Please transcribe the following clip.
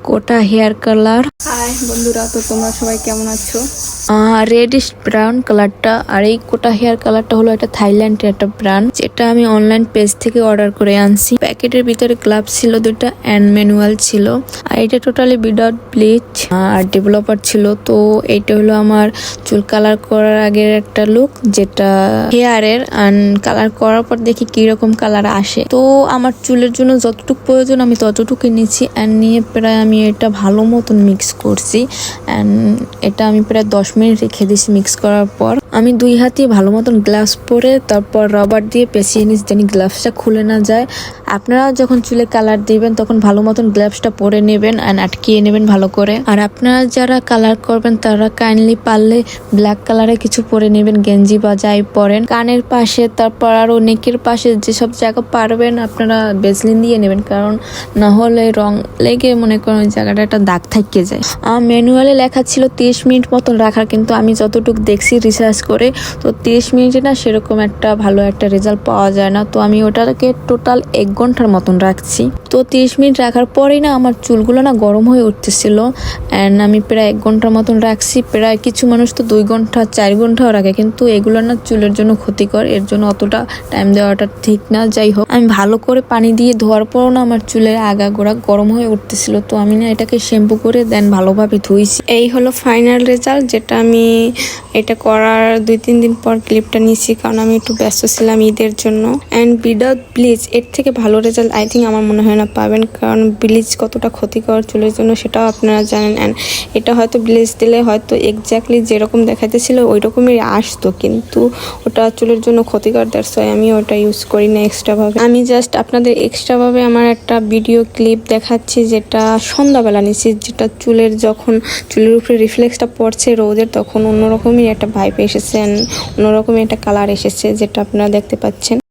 কোটা hair colour. High বন্ধুরা, তো তোমরা সবাই কেমন আছো? রেডিশ ব্রাউন কালারটা। আর এই কোটা হেয়ার কালারটা হলো এটা থাইল্যান্ডের একটা ব্র্যান্ড, যেটা আমি অনলাইন পেজ থেকে অর্ডার করে আনছি। প্যাকেটের ভিতরে গ্লাভ ছিল দুটা অ্যান্ড ম্যানুয়াল ছিল। আর এটা টোটালি উইদাউট ব্লিচ আর ডেভেলপার ছিল। তো এইটা হলো আমার চুল কালার করার আগের একটা লুক, যেটা হেয়ারের। অ্যান্ড কালার করার পর দেখি কিরকম কালার আসে। তো আমার চুলের জন্য যতটুকু প্রয়োজন আমি ততটুকু নিয়েছি। অ্যান্ড নিয়ে প্রায় আমি এটা ভালো মতন মিক্স করছি। অ্যান্ড এটা আমি প্রায় 10 মিনিট রেখে দিয়েছি। মিক্স করার পর আমি 2 হাতে ভালো মতন গ্লাভস পরে তারপর রাবার দিয়ে পেঁচিয়ে নিচ্ছি, যেন গ্লাভসটা খুলে না যায়। আপনারা যখন চুলে কালার দিবেন তখন ভালো মতন গ্লাভসটা পরে নেবেন অ্যান্ড আটকিয়ে নেবেন ভালো করে। আর আপনারা যারা কালার করবেন তারা কাইন্ডলি পারলে ব্ল্যাক কালারে কিছু পরে নেবেন, গেঞ্জি বা যাই পরেন। কানের পাশে তারপর আরো নেকের পাশে যেসব জায়গা পারবেন আপনারা বেসলিন দিয়ে নেবেন, কারণ না হলে রং লেগে মনে করেন ওই জায়গাটা একটা দাগ থেকে যায়। ম্যানুয়ালে লেখা ছিল 30 মিনিট মতন রাখার, কিন্তু আমি যতটুকু দেখছি রিসার্চ করে তো 30 মিনিটে না সেরকম একটা ভালো একটা রেজাল্ট পাওয়া যায় না। তো আমি ওটাকে টোটাল 1 ঘন্টার মতন রাখছি। তো 30 মিনিট রাখার পরেই না আমার চুলগুলো না গরম হয়ে উঠতেছিল। অ্যান্ড আমি প্রায় 1 ঘন্টার মতন রাখছি। প্রায় কিছু মানুষ তো 2 ঘন্টা 4 ঘন্টাও রাখে, কিন্তু এগুলো না চুলের জন্য ক্ষতিকর, এর জন্য অতটা টাইম দেওয়াটা ঠিক না। যাই হোক, আমি ভালো করে পানি দিয়ে ধোয়ার পরও না আমার চুলের আগাগোড়া গরম হয়ে উঠতেছিল। তো আমি না এটাকে শ্যাম্পু করে দেন ভালোভাবে ধুইছি। এই হলো ফাইনাল রেজাল্ট, যেটা আমি এটা করার 2-3 দিন পর ক্লিপটা নিয়েছি, কারণ আমি একটু ব্যস্ত ছিলাম ঈদের জন্য। অ্যান্ড উইদাউট ব্লিচ এর থেকে ভালো রেজাল্ট আই থিঙ্ক আমার মনে হয় না পাবেন, কারণ ব্লিচ কতটা ক্ষতিকর চুলের জন্য সেটাও আপনারা জানেন। অ্যান্ড এটা হয়তো ব্লিচ দিলে হয়তো এক্স্যাক্টলি যেরকম দেখাইতেছিল ওই রকমই আসতো, কিন্তু ওটা চুলের জন্য ক্ষতিকর। দ্যাটস ওয়াই আমি ওটা ইউজ করি না এক্সট্রাভাবে। আমি জাস্ট আপনাদের এক্সট্রাভাবে আমার একটা ভিডিও ক্লিপ দেখাচ্ছি, যেটা সন্ধ্যাবেলা নিচ্ছি, যেটা চুলের যখন চুলের উপরে রিফ্লেক্সটা পড়ছে রোদের, তখন অন্যরকমই একটা ভাইব এসেছে, অন্যরকমই একটা কালার এসেছে, যেটা আপনারা দেখতে পাচ্ছেন।